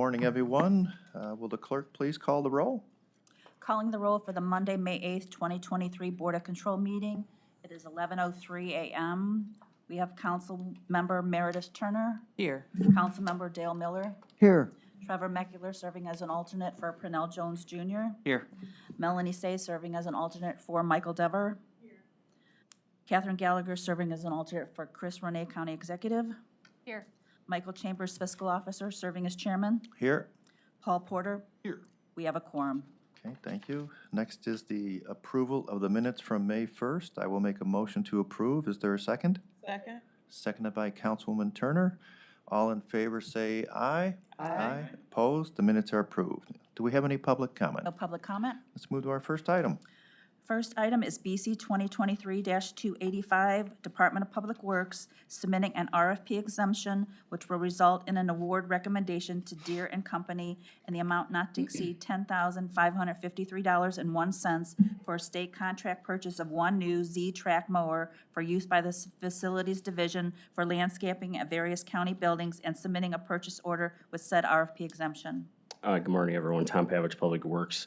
morning, everyone. Will the clerk please call the roll? Calling the roll for the Monday, May 8th, 2023 Board of Control meeting. It is 11:03 a.m. We have Council Member Meredith Turner. Here. Council Member Dale Miller. Here. Trevor Meckler serving as an alternate for Purnell Jones Jr. Here. Melanie Say serving as an alternate for Michael Dever. Catherine Gallagher serving as an alternate for Chris Renee, County Executive. Here. Michael Chambers, Fiscal Officer, serving as Chairman. Here. Paul Porter. Here. We have a quorum. Okay, thank you. Next is the approval of the minutes from May 1st. I will make a motion to approve. Is there a second? Second. Seconded by Councilwoman Turner. All in favor say aye. Aye. Opposed? The minutes are approved. Do we have any public comment? No public comment. Let's move to our first item. First item is BC 2023-285, Department of Public Works, submitting an RFP exemption, which will result in an award recommendation to Deere and Company in the amount not to exceed $10,553.01 for a state contract purchase of one new Z-Track mower for use by the Facilities Division for landscaping at various county buildings and submitting a purchase order with said RFP exemption. Good morning, everyone. Tom Pavich, Public Works.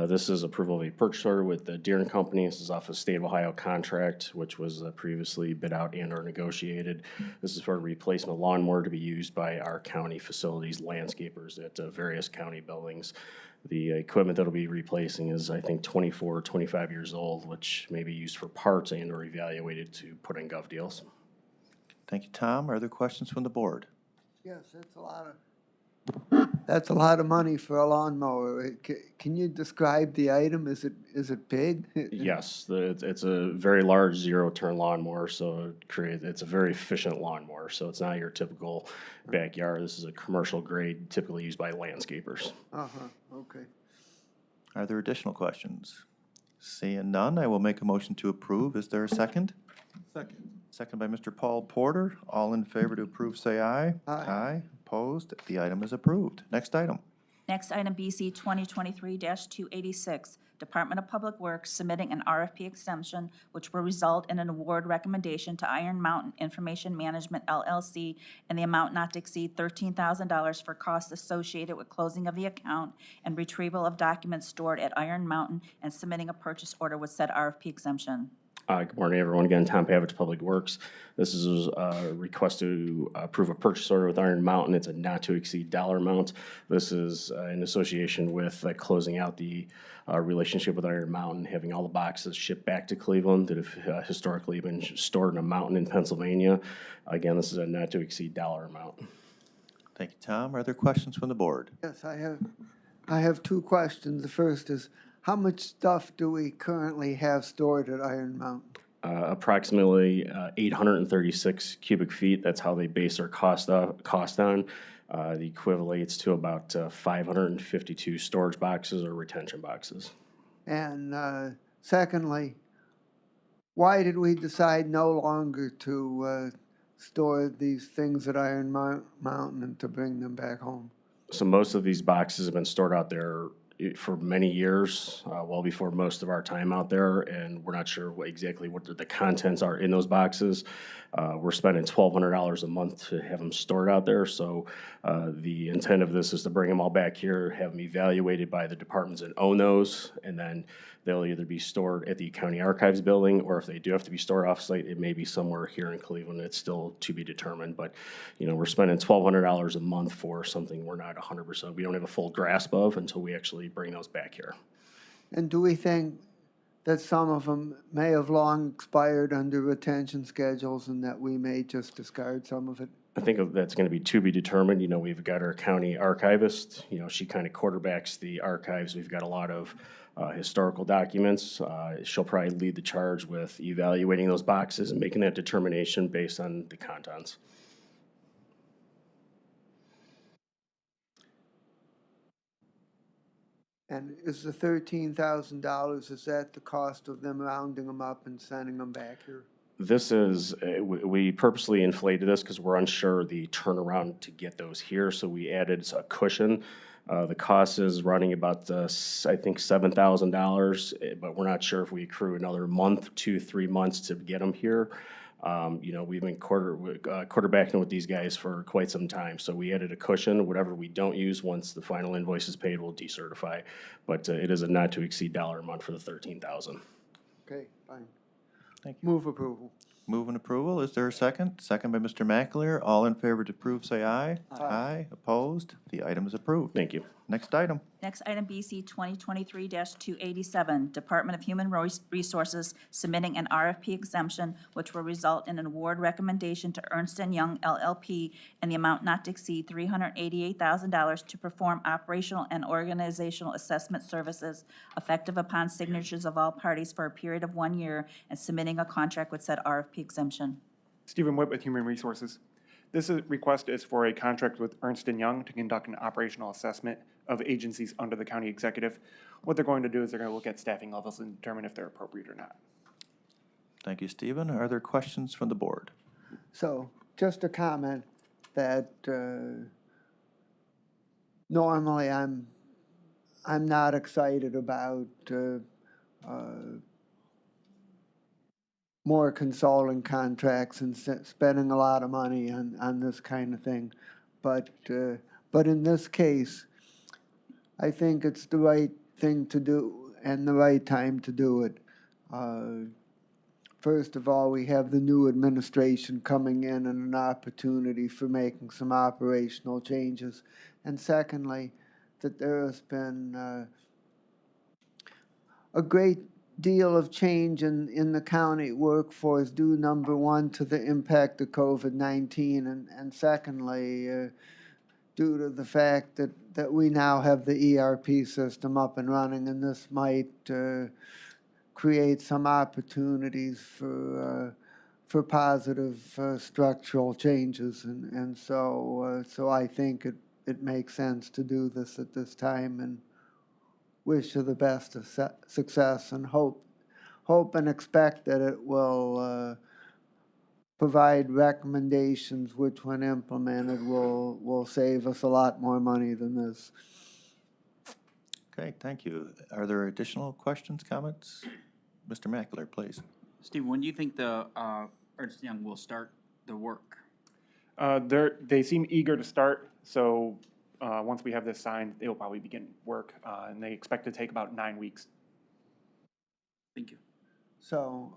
This is approval of a purchase order with the Deere and Company. This is off a State of Ohio contract, which was previously bid out and or negotiated. This is for a replacement lawnmower to be used by our county facilities landscapers at various county buildings. The equipment that will be replacing is, I think, 24, 25 years old, which may be used for parts and or evaluated to put in gov deals. Thank you, Tom. Are there questions from the board? Yes, that's a lot of money for a lawnmower. Can you describe the item? Is it big? Yes, it's a very large zero-turn lawnmower, so it's a very efficient lawnmower. So it's not your typical backyard. This is a commercial grade, typically used by landscapers. Okay. Are there additional questions? Seeing none, I will make a motion to approve. Is there a second? Second. Second by Mr. Paul Porter. All in favor to approve, say aye. Aye. Opposed? The item is approved. Next item. Next item, BC 2023-286, Department of Public Works submitting an RFP exemption which will result in an award recommendation to Iron Mountain Information Management LLC in the amount not to exceed $13,000 for costs associated with closing of the account and retrieval of documents stored at Iron Mountain and submitting a purchase order with said RFP exemption. Good morning, everyone. Again, Tom Pavich, Public Works. This is a request to approve a purchase order with Iron Mountain. It's a not-to-exceed dollar amount. This is in association with closing out the relationship with Iron Mountain, having all the boxes shipped back to Cleveland that have historically been stored in a mountain in Pennsylvania. Again, this is a not-to-exceed dollar amount. Thank you, Tom. Are there questions from the board? Yes, I have two questions. The first is, how much stuff do we currently have stored at Iron Mountain? Approximately 836 cubic feet. That's how they base their cost on. The equivalates to about 552 storage boxes or retention boxes. And secondly, why did we decide no longer to store these things at Iron Mountain and to bring them back home? So most of these boxes have been stored out there for many years, well before most of our time out there, and we're not sure exactly what the contents are in those boxes. We're spending $1,200 a month to have them stored out there, so the intent of this is to bring them all back here, have them evaluated by the departments that own those, and then they'll either be stored at the county archives building, or if they do have to be stored off-site, it may be somewhere here in Cleveland. It's still to be determined, but we're spending $1,200 a month for something we're not 100%, we don't have a full grasp of until we actually bring those back here. And do we think that some of them may have long expired under retention schedules and that we may just discard some of it? I think that's going to be determined. We've got our county archivist, she kind of quarterbacks the archives. We've got a lot of historical documents. She'll probably lead the charge with evaluating those boxes and making that determination based on the contents. And is the $13,000, is that the cost of them rounding them up and sending them back here? This is, we purposely inflated this because we're unsure the turnaround to get those here, so we added a cushion. The cost is running about, I think, $7,000, but we're not sure if we accrue another month, 2, 3 months to get them here. We've been quarterbacking with these guys for quite some time, so we added a cushion. Whatever we don't use, once the final invoice is paid, we'll decertify. But it is a not to exceed dollar amount for the 13,000. Okay, fine. Thank you. Move approval. Move and approval. Is there a second? Second by Mr. McAleer. All in favor to approve, say aye. Aye. Opposed? The item is approved. Thank you. Next item. Next item, BC 2023-287, Department of Human Resources submitting an RFP exemption which will result in an award recommendation to Ernst & Young LLP in the amount not to exceed $388,000 to perform operational and organizational assessment services effective upon signatures of all parties for a period of 1 year and submitting a contract with said RFP exemption. Stephen Witt with Human Resources. This request is for a contract with Ernst & Young to conduct an operational assessment of agencies under the county executive. What they're going to do is they're going to look at staffing levels and determine if they're appropriate or not. Thank you, Stephen. Are there questions from the board? So, just a comment that normally I'm not excited about more consulting contracts and spending a lot of money on this kind of thing. But in this case, I think it's the right thing to do and the right time to do it. First of all, we have the new administration coming in and an opportunity for making some operational changes. And secondly, that there has been a great deal of change in the county workforce due, number one, to the impact of COVID-19, and secondly, due to the fact that we now have the ERP system up and running, and this might create some opportunities for positive structural changes, and so I think it makes sense to do this at this time, and wish her the best of success, and hope and expect that it will provide recommendations which, when implemented, will save us a lot more money than this. Okay, thank you. Are there additional questions, comments? Mr. McAleer, please. Steve, when do you think the Ernst & Young will start the work? They seem eager to start, so once we have this signed, they will probably begin work, and they expect to take about 9 weeks. Thank you. So,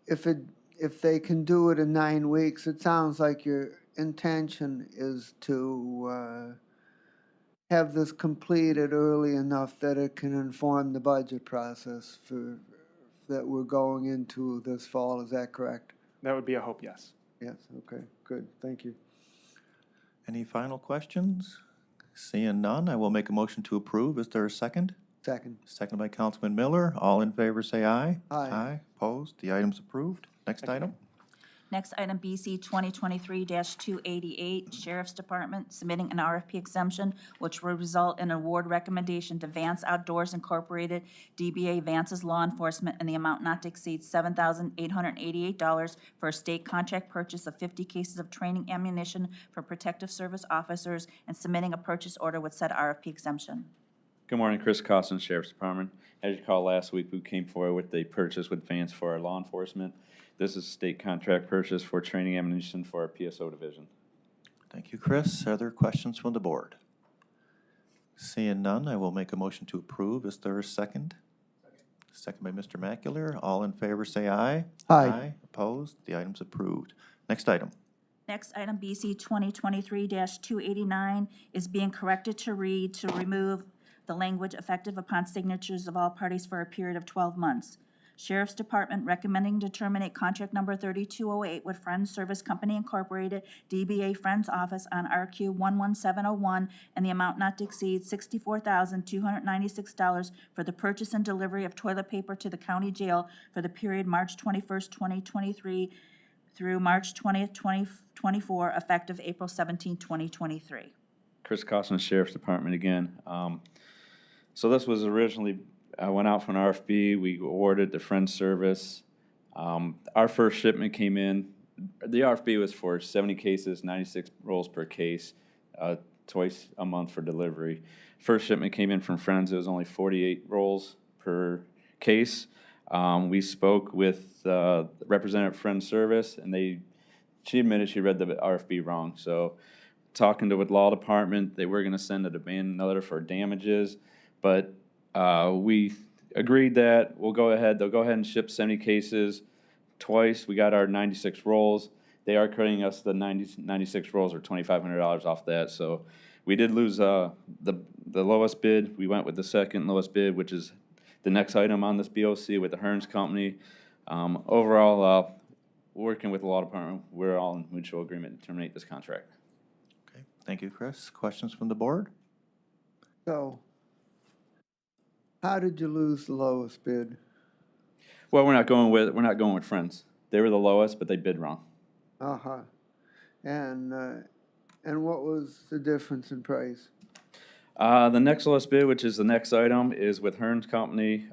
if they can do it in 9 weeks, it sounds like your intention is to have this completed early enough that it can inform the budget process that we're going into this fall. Is that correct? That would be a hope, yes. Yes, okay, good, thank you. Any final questions? Seeing none, I will make a motion to approve. Is there a second? Second. Second by Councilman Miller. All in favor, say aye. Aye. Opposed? The item's approved. Next item. Next item, BC 2023-288, Sheriff's Department submitting an RFP exemption which will result in an award recommendation to Vance Outdoors Incorporated, DBA Vance's Law Enforcement, in the amount not to exceed $7,888 for a state contract purchase of 50 cases of training ammunition for protective service officers, and submitting a purchase order with said RFP exemption. Good morning, Chris Costin, Sheriff's Department. As you recall, last week we came forward with a purchase with Vance for our law enforcement. This is a state contract purchase for training ammunition for our PSO division. Thank you, Chris. Are there questions from the board? Seeing none, I will make a motion to approve. Is there a second? Second by Mr. McAleer. All in favor, say aye. Aye. Opposed? The item's approved. Next item. Next item, BC 2023-289, is being corrected to read to remove the language effective upon signatures of all parties for a period of 12 months. Sheriff's Department recommending to terminate contract number 3208 with Friends Service Company Incorporated, DBA Friends Office on RQ 11701, and the amount not to exceed $64,296 for the purchase and delivery of toilet paper to the county jail for the period March 21st, 2023 through March 20th, 2024, effective April 17, 2023. Chris Costin, Sheriff's Department again. So this was originally, I went out for an RFP. We awarded the Friends Service. Our first shipment came in. The RFP was for 70 cases, 96 rolls per case, twice a month for delivery. First shipment came in from Friends. It was only 48 rolls per case. We spoke with Representative Friend Service, and she admitted she read the RFP wrong. So talking with law department, they were gonna send a demand letter for damages, but we agreed that they'll go ahead and ship 70 cases twice. We got our 96 rolls. They are cutting us the 96 rolls or $2,500 off that, so we did lose the lowest bid. We went with the second lowest bid, which is the next item on this BOC with the Hearns Company. Overall, working with the law department, we're all in mutual agreement to terminate this contract. Okay, thank you, Chris. Questions from the board? So, how did you lose the lowest bid? Well, we're not going with Friends. They were the lowest, but they bid wrong. Uh-huh. And what was the difference in price? The next lowest bid, which is the next item, is with Hearns Company,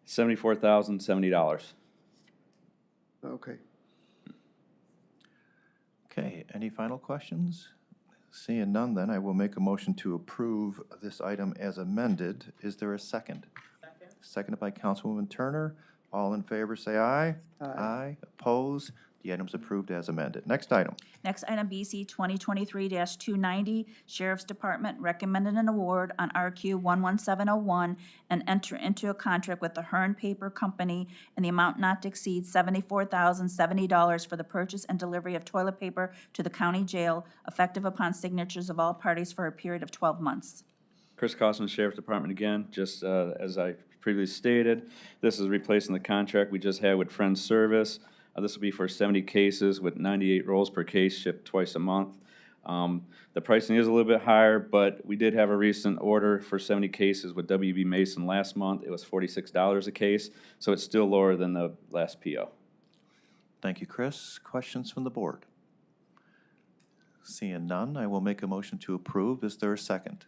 $74,070. Okay. Okay, any final questions? Seeing none, then I will make a motion to approve this item as amended. Is there a second? Second. Seconded by Councilwoman Turner. All in favor, say aye. Aye. Aye. Opposed? The item's approved as amended. Next item. Next item, BC 2023-290, Sheriff's Department recommended an award on RQ 11701 and enter into a contract with the Hearn Paper Company in the amount not to exceed $74,070 for the purchase and delivery of toilet paper to the county jail, effective upon signatures of all parties for a period of 12 months. Chris Costin, Sheriff's Department again, just as I previously stated, this is replacing the contract we just had with Friends Service. This will be for 70 cases with 98 rolls per case, shipped twice a month. The pricing is a little bit higher, but we did have a recent order for 70 cases with WB Mason last month. It was $46 a case, so it's still lower than the last PO. Thank you, Chris. Questions from the board? Seeing none, I will make a motion to approve. Is there a second?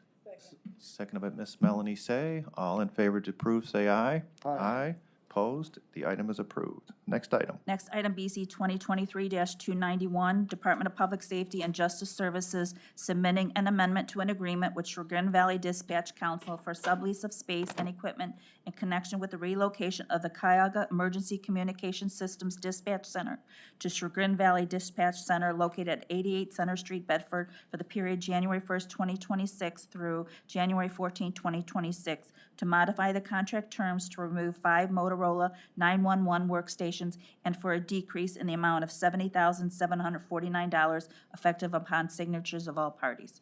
Seconded by Ms. Melanie Say. All in favor to approve, say aye. Aye. Opposed? The item is approved. Next item. Next item, BC 2023-291, Department of Public Safety and Justice Services submitting an amendment to an agreement with Chagrin Valley Dispatch Council for sublease of space and equipment in connection with the relocation of the Cuyahoga Emergency Communication Systems Dispatch Center to Chagrin Valley Dispatch Center located at 88 Center Street, Bedford, for the period January 1st, 2026 through January 14th, 2026, to modify the contract terms to remove 5 Motorola 911 workstations and for a decrease in the amount of $70,749 effective upon signatures of all parties.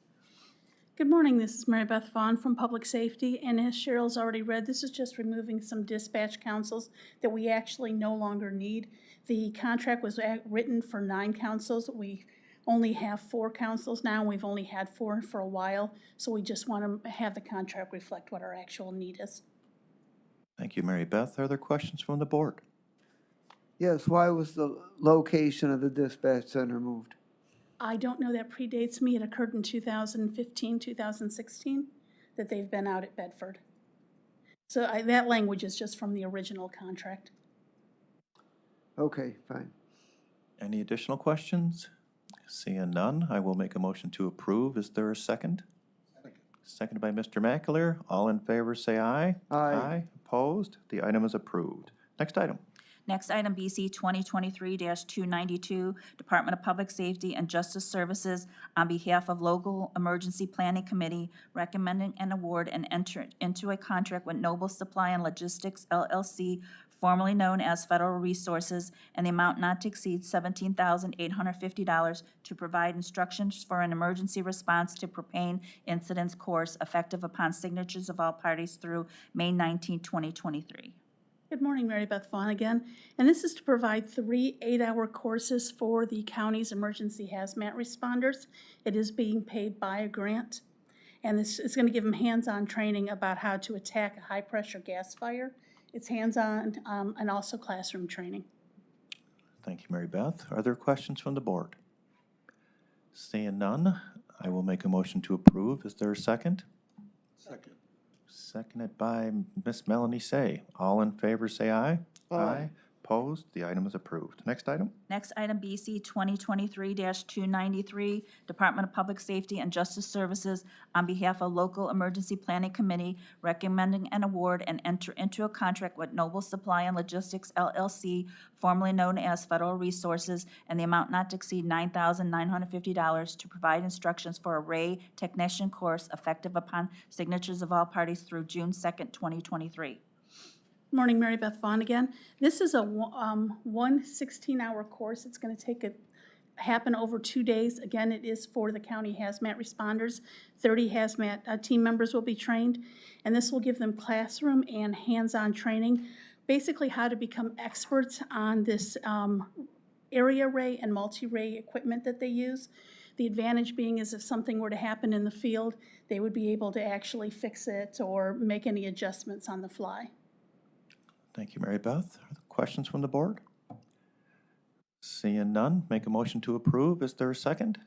Good morning, this is Mary Beth Vaughn from Public Safety, and as Cheryl's already read, this is just removing some dispatch councils that we actually no longer need. The contract was written for 9 councils. We only have 4 councils now, and we've only had 4 for a while, so we just want to have the contract reflect what our actual need is. Thank you, Mary Beth. Are there questions from the board? Yes, why was the location of the dispatch center moved? I don't know, that predates me. It occurred in 2015, 2016, that they've been out at Bedford. So that language is just from the original contract. Okay, fine. Any additional questions? Seeing none, I will make a motion to approve. Is there a second? Seconded by Mr. Mackler. All in favor, say aye. Aye. Opposed? The item is approved. Next item. Next item, BC 2023-292, Department of Public Safety and Justice Services, on behalf of Local Emergency Planning Committee, recommending an award and enter into a contract with Noble Supply and Logistics, LLC, formerly known as Federal Resources, and the amount not to exceed $17,850 to provide instructions for an emergency response to propane incidents course effective upon signatures of all parties through May 19, 2023. Good morning, Mary Beth Vaughn again. And this is to provide 3 8-hour courses for the county's emergency hazmat responders. It is being paid by a grant. And this is going to give them hands-on training about how to attack a high-pressure gas fire. It's hands-on and also classroom training. Thank you, Mary Beth. Are there questions from the board? Seeing none, I will make a motion to approve. Is there a second? Second. Seconded by Miss Melanie Say. All in favor, say aye. Aye. Opposed? The item is approved. Next item? Next item, BC 2023-293, Department of Public Safety and Justice Services, on behalf of Local Emergency Planning Committee, recommending an award and enter into a contract with Noble Supply and Logistics LLC, formerly known as Federal Resources, and the amount not to exceed $9,950 to provide instructions for a Ray Technician course effective upon signatures of all parties through June 2nd, 2023. Morning, Mary Beth Vaughn again. This is a one 16-hour course. It's going to happen over 2 days. Again, it is for the county hazmat responders. 30 hazmat team members will be trained, and this will give them classroom and hands-on training, basically how to become experts on this area ray and multi-ray equipment that they use. The advantage being is if something were to happen in the field, they would be able to actually fix it or make any adjustments on the fly. Thank you, Mary Beth. Are there questions from the board? Seeing none, make a motion to approve. Is there a second?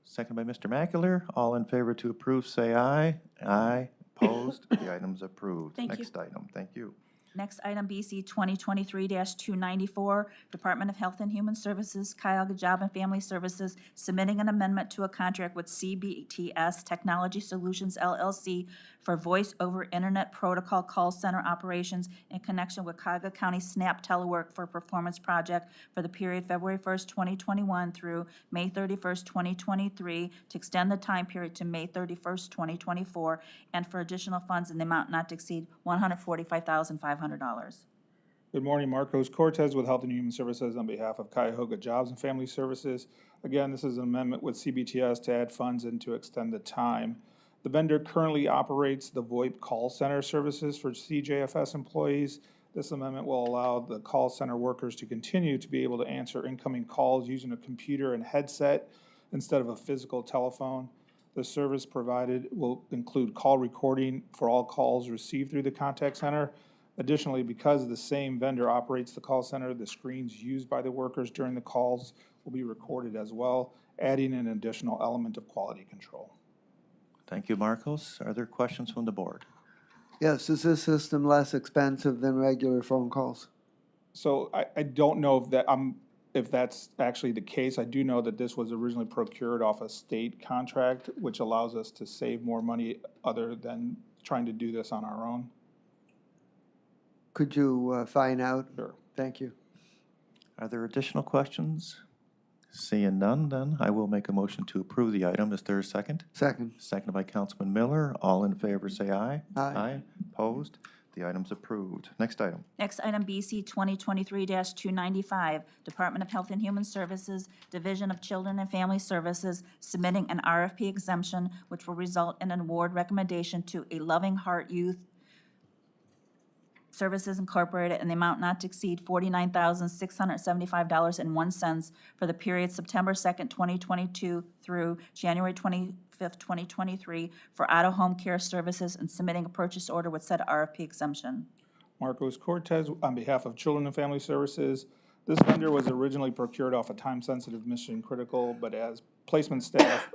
Second by Mr. Macular. All in favor to approve, say aye. Aye. Opposed? The item's approved. Thank you. Next item. Thank you. Next item, BC 2023-294, Department of Health and Human Services, Cuyahoga Job and Family Services, submitting an amendment to a contract with CBTS Technology Solutions LLC for voice over internet protocol call center operations in connection with Cuyahoga County SNAP Telework for Performance Project for the period February 1st, 2021 through May 31st, 2023, to extend the time period to May 31st, 2024, and for additional funds in the amount not to exceed $145,500. Good morning, Marcos Cortez with Health and Human Services on behalf of Cuyahoga Jobs and Family Services. Again, this is an amendment with CBTS to add funds and to extend the time. The vendor currently operates the VoIP call center services for CJFS employees. This amendment will allow the call center workers to continue to be able to answer incoming calls using a computer and headset instead of a physical telephone. The service provided will include call recording for all calls received through the contact center. Additionally, because the same vendor operates the call center, the screens used by the workers during the calls will be recorded as well, adding an additional element of quality control. Thank you, Marcos. Are there questions from the board? Yes, is this system less expensive than regular phone calls? So I don't know if that's actually the case. I do know that this was originally procured off a state contract, which allows us to save more money other than trying to do this on our own. Could you find out? Sure. Thank you. Are there additional questions? Seeing none, then I will make a motion to approve the item. Is there a second? Second. Seconded by Councilman Miller. All in favor, say aye. Aye. Opposed? The item's approved. Next item. Next item, BC 2023-295, Department of Health and Human Services, Division of Children and Family Services, submitting an RFP exemption which will result in an award recommendation to A Loving Heart Youth Services Incorporated in the amount not to exceed $49,675.01 for the period September 2nd, 2022 through January 25th, 2023 for out-of-home care services, and submitting a purchase order with said RFP exemption. Marcos Cortez on behalf of Children and Family Services. This vendor was originally procured off a time-sensitive mission critical, but as placement staff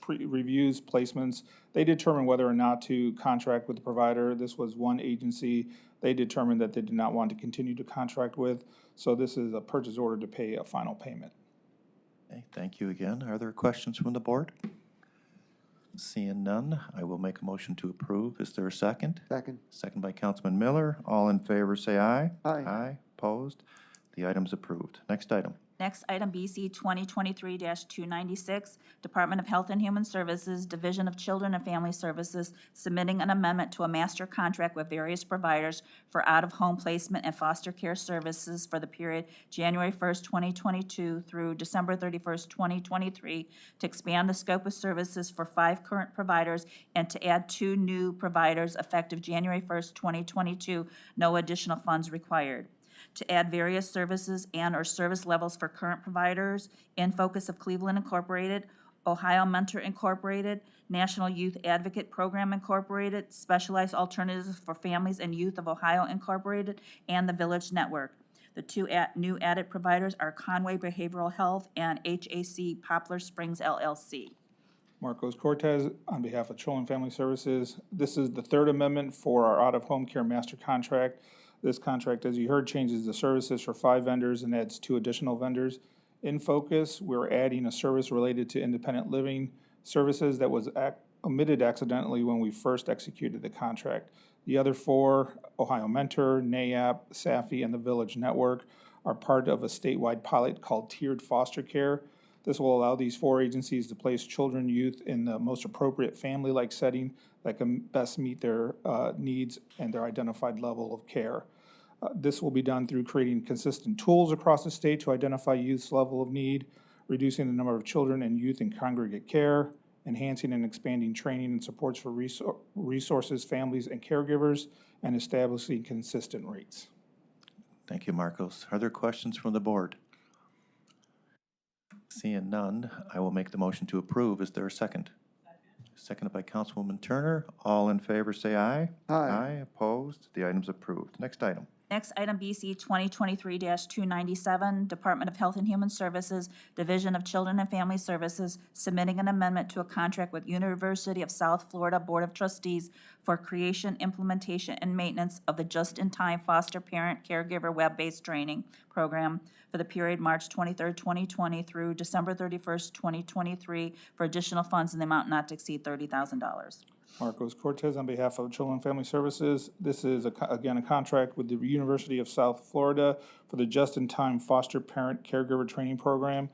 reviews placements, they determine whether or not to contract with the provider. This was one agency they determined that they did not want to continue to contract with, so this is a purchase order to pay a final payment. Okay, thank you again. Are there questions from the board? Seeing none, I will make a motion to approve. Is there a second? Second. Second by Councilman Miller. All in favor, say aye. Aye. Aye. Opposed? The item's approved. Next item. Next item, BC 2023-296, Department of Health and Human Services, Division of Children and Family Services, submitting an amendment to a master contract with various providers for out-of-home placement and foster care services for the period January 1st, 2022 through December 31st, 2023, to expand the scope of services for 5 current providers and to add 2 new providers effective January 1st, 2022, no additional funds required. To add various services and or service levels for current providers in focus of Cleveland Incorporated, Ohio Mentor Incorporated, National Youth Advocate Program Incorporated, Specialized Alternatives for Families and Youth of Ohio Incorporated, and the Village Network. The 2 new added providers are Conway Behavioral Health and HAC Poplar Springs LLC. Marcos Cortez on behalf of Children and Family Services. This is the 3rd amendment for our out-of-home care master contract. This contract, as you heard, changes the services for 5 vendors and adds 2 additional vendors. In focus, we're adding a service related to independent living services that was omitted accidentally when we first executed the contract. The other 4, Ohio Mentor, NAAP, SAFI, and the Village Network, are part of a statewide pilot called Tiered Foster Care. This will allow these 4 agencies to place children and youth in the most appropriate family-like setting that can best meet their needs and their identified level of care. This will be done through creating consistent tools across the state to identify youth's level of need, reducing the number of children and youth in congregate care, enhancing and expanding training and supports for resources, families, and caregivers, and establishing consistent rates. Thank you, Marcos. Are there questions from the board? Seeing none, I will make the motion to approve. Is there a second? Seconded by Councilwoman Turner. All in favor, say aye. Aye. Opposed? The item's approved. Next item. Next item, BC 2023-297, Department of Health and Human Services, Division of Children and Family Services, submitting an amendment to a contract with University of South Florida Board of Trustees for creation, implementation, and maintenance of the Just-in-Time Foster Parent Caregiver Web-Based Training Program for the period March 23, 2020 through December 31st, 2023, for additional funds in the amount not to exceed $30,000. Marcos Cortez on behalf of Children and Family Services. This is, again, a contract with the University of South Florida for the Just-in-Time Foster Parent Caregiver Training Program.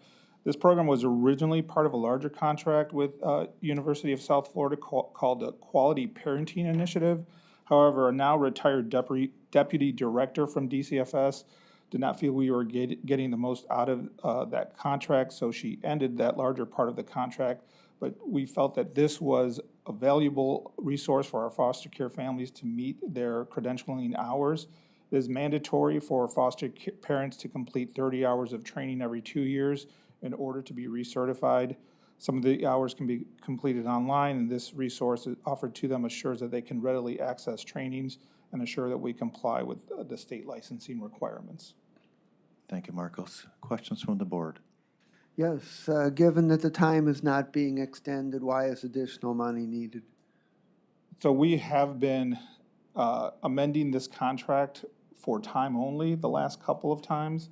This program was originally part of a larger contract with University of South Florida called the Quality Parenting Initiative. However, a now retired deputy director from DCFS did not feel we were getting the most out of that contract, so she ended that larger part of the contract. But we felt that this was a valuable resource for our foster care families to meet their credentialing hours. It is mandatory for foster parents to complete 30 hours of training every 2 years in order to be recertified. Some of the hours can be completed online, and this resource offered to them assures that they can readily access trainings and assure that we comply with the state licensing requirements. Thank you, Marcos. Questions from the board? Yes, given that the time is not being extended, why is additional money needed? So we have been amending this contract for time only the last couple of times.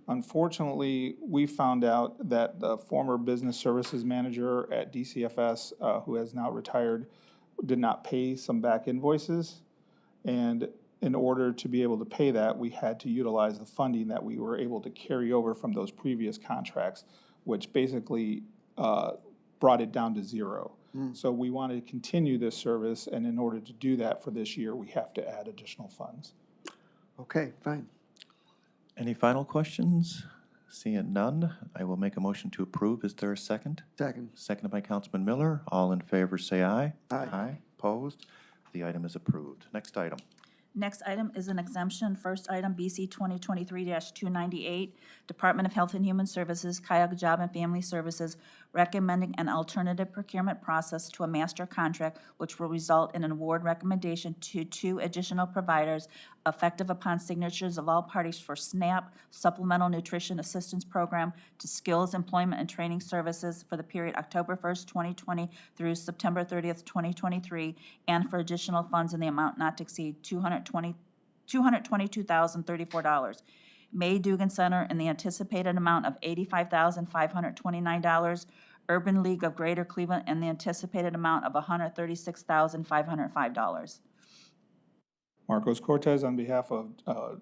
Unfortunately, we found out that the former business services manager at DCFS, who has now retired, did not pay some back invoices. And in order to be able to pay that, we had to utilize the funding that we were able to carry over from those previous contracts, which basically brought it down to zero. So we want to continue this service, and in order to do that for this year, we have to add additional funds. Okay, fine. Any final questions? Seeing none, I will make a motion to approve. Is there a second? Second. Seconded by Councilman Miller. All in favor, say aye. Aye. Opposed? The item is approved. Next item. Next item is an exemption. First item, BC 2023-298, Department of Health and Human Services, Cuyahoga Job and Family Services, recommending an alternative procurement process to a master contract, which will result in an award recommendation to 2 additional providers, effective upon signatures of all parties, for SNAP, Supplemental Nutrition Assistance Program, to Skills, Employment, and Training Services for the period October 1st, 2020 through September 30th, 2023, and for additional funds in the amount not to exceed $222,034. May Dugan Center in the anticipated amount of $85,529, Urban League of Greater Cleveland in the anticipated amount of $136,505. Marcos Cortez on behalf of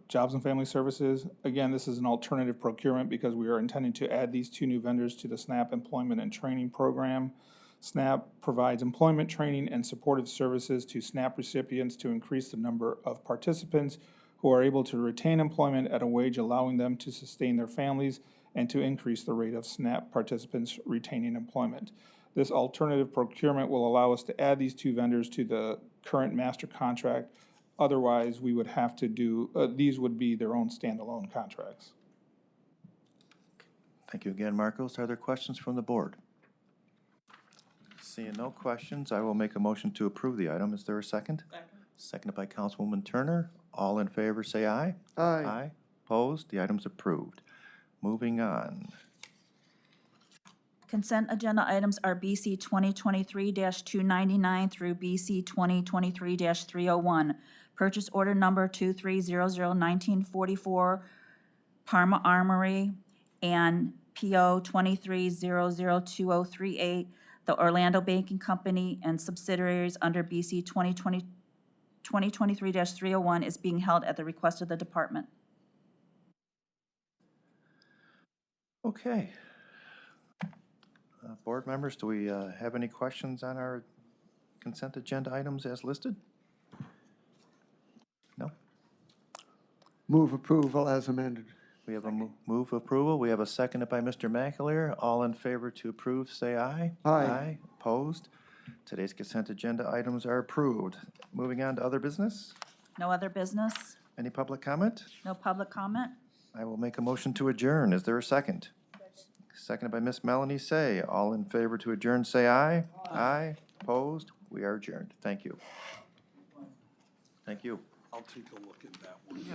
Jobs and Family Services. Again, this is an alternative procurement because we are intending to add these 2 new vendors to the SNAP Employment and Training Program. SNAP provides employment training and supportive services to SNAP recipients to increase the number of participants who are able to retain employment at a wage allowing them to sustain their families and to increase the rate of SNAP participants retaining employment. This alternative procurement will allow us to add these 2 vendors to the current master contract. Otherwise, we would have to do, these would be their own standalone contracts. Thank you again, Marcos. Are there questions from the board? Seeing no questions, I will make a motion to approve the item. Is there a second? Second. Seconded by Councilwoman Turner. All in favor, say aye. Aye. Opposed? The item's approved. Moving on. Consent agenda items are BC 2023-299 through BC 2023-301. Purchase order number 23001944 Parma Armory and PO 23002038, the Orlando Banking Company and subsidiaries under BC 2023-301 is being held at the request of the department. Okay. Board members, do we have any questions on our consent agenda items as listed? No? Move approval as amended. We have a move approval. We have a seconded by Mr. McAleer. All in favor to approve, say aye. Aye. Opposed? Today's consent agenda items are approved. Moving on to other business. No other business? Any public comment? No public comment? I will make a motion to adjourn. Is there a second? Seconded by Miss Melanie Say. All in favor to adjourn, say aye. Aye. Opposed? We are adjourned. Thank you. Thank you. I'll take a look at that one.